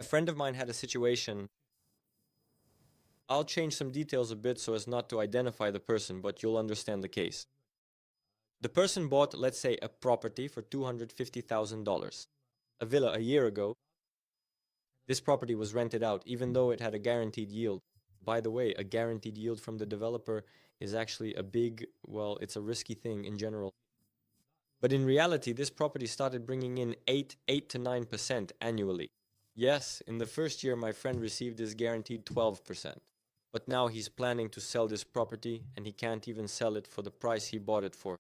A friend of mine had a situation. I'll change some details a bit so as not to identify the person, but you'll understand the case. The person bought, let's say, a property for $250,000. A villa a year ago. This property was rented out, even though it had a guaranteed yield. By the way, a guaranteed yield from the developer is actually it's a risky thing in general. But in reality, this property started bringing in 8 to 9% annually. Yes, in the first year, my friend received his guaranteed 12%. But now he's planning to sell this property and he can't even sell it for the price he bought it for.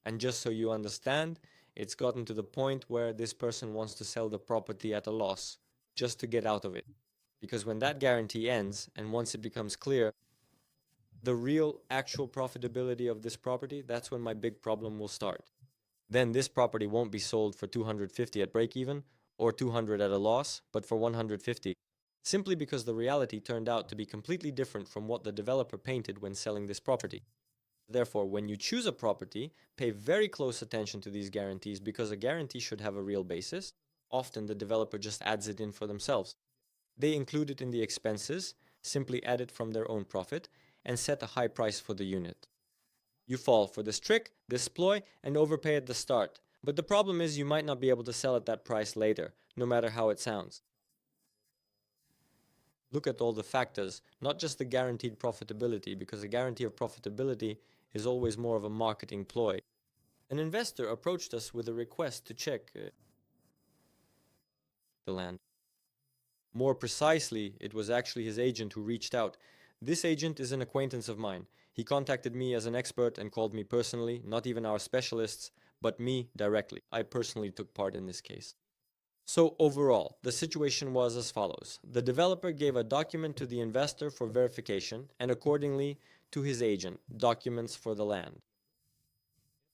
And just so you understand, it's gotten to the point where this person wants to sell the property at a loss just to get out of it. Because when that guarantee ends and once it becomes clear the real actual profitability of this property, that's when my big problem will start. Then this property won't be sold for 250 at break even or 200 at a loss, but for 150, simply because the reality turned out to be completely different from what the developer painted when selling this property. Therefore, when you choose a property, pay very close attention to these guarantees because a guarantee should have a real basis. Often the developer just adds it in for themselves. They include it in the expenses, simply add it from their own profit, and set a high price for the unit. You fall for this trick, this ploy, and overpay at the start. But the problem is you might not be able to sell at that price later, no matter how it sounds. Look at all the factors, not just the guaranteed profitability, because a guarantee of profitability is always more of a marketing ploy. An investor approached us with a request to check the land. More precisely, it was actually his agent who reached out. This agent is an acquaintance of mine. He contacted me as an expert and called me personally, not even our specialists, but me directly. I personally took part in this case. So overall, the situation was as follows. The developer gave a document to the investor for verification and accordingly to his agent, documents for the land.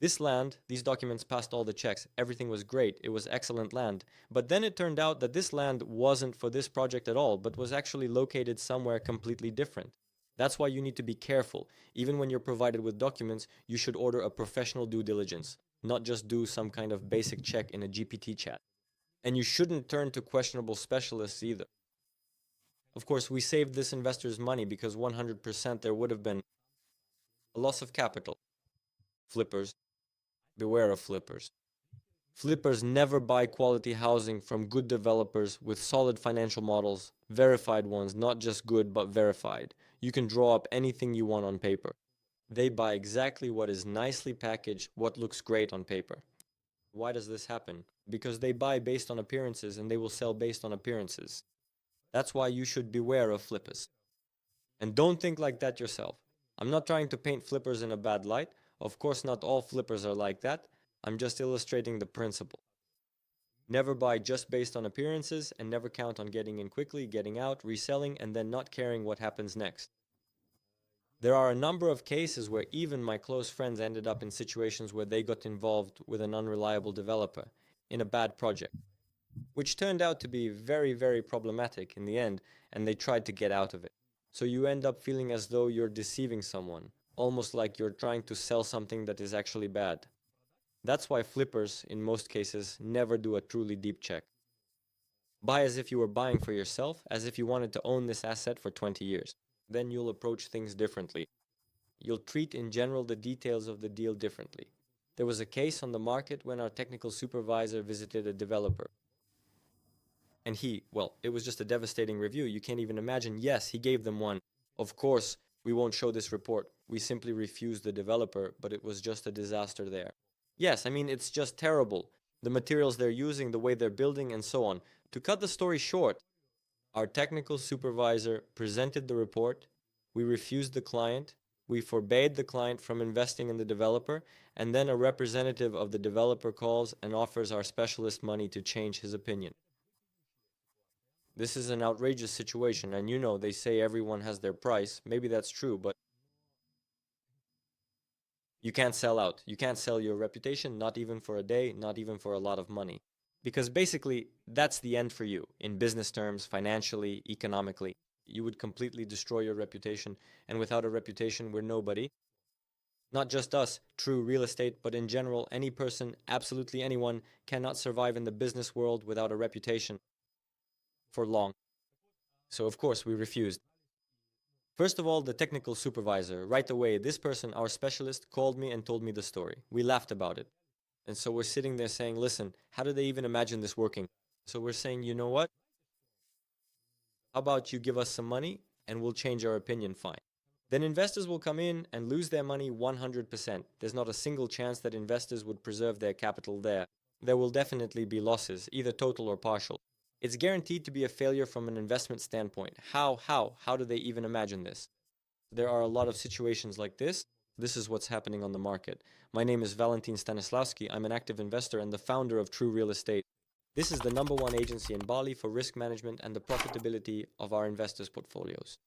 This land, these documents passed all the checks. Everything was great. It was excellent land. But then it turned out that this land wasn't for this project at all, but was actually located somewhere completely different. That's why you need to be careful. Even when you're provided with documents, you should order a professional due diligence, not just do some kind of basic check in a GPT chat. And you shouldn't turn to questionable specialists either. Of course, we saved this investor's money because 100% there would have been a loss of capital. Flippers. Beware of flippers. Flippers never buy quality housing from good developers with solid financial models, verified ones, not just good but verified. You can draw up anything you want on paper. They buy exactly what is nicely packaged, what looks great on paper. Why does this happen? Because they buy based on appearances and they will sell based on appearances. That's why you should beware of flippers. And don't think like that yourself. I'm not trying to paint flippers in a bad light. Of course, not all flippers are like that. I'm just illustrating the principle. Never buy just based on appearances and never count on getting in quickly, getting out, reselling, and then not caring what happens next. There are a number of cases where even my close friends ended up in situations where they got involved with an unreliable developer in a bad project, which turned out to be very, very problematic in the end, and they tried to get out of it. So you end up feeling as though you're deceiving someone, almost like you're trying to sell something that is actually bad. That's why flippers, in most cases, never do a truly deep check. Buy as if you were buying for yourself, as if you wanted to own this asset for 20 years. Then you'll approach things differently. You'll treat in general the details of the deal differently. There was a case on the market when our technical supervisor visited a developer. And it was just a devastating review. You can't even imagine. Yes, he gave them one. Of course, we won't show this report. We simply refused the developer, but it was just a disaster there. Yes, I mean, it's just terrible. The materials they're using, the way they're building, and so on. To cut the story short, our technical supervisor presented the report. We refused the client. We forbade the client from investing in the developer. And then a representative of the developer calls and offers our specialist money to change his opinion. This is an outrageous situation, and they say everyone has their price. Maybe that's true, but you can't sell out. You can't sell your reputation, not even for a day, not even for a lot of money. Because basically, that's the end for you, in business terms, financially, economically. You would completely destroy your reputation, and without a reputation, we're nobody. Not just us, true real estate, but in general, any person, absolutely anyone, cannot survive in the business world without a reputation. for long. So of course we refused. First of all, the technical supervisor, right away, this person, our specialist, called me and told me the story. We laughed about it. And so we're sitting there saying, listen, how do they even imagine this working? So we're saying, you know what? How about you give us some money and we'll change our opinion, fine. Then investors will come in and lose their money 100%. There's not a single chance that investors would preserve their capital there. There will definitely be losses, either total or partial. It's guaranteed to be a failure from an investment standpoint. How do they even imagine this? There are a lot of situations like this. This is what's happening on the market. My name is Valentin Stanislavski. I'm an active investor and the founder of True Real Estate. This is the #1 agency in Bali for risk management and the profitability of our investors' portfolios.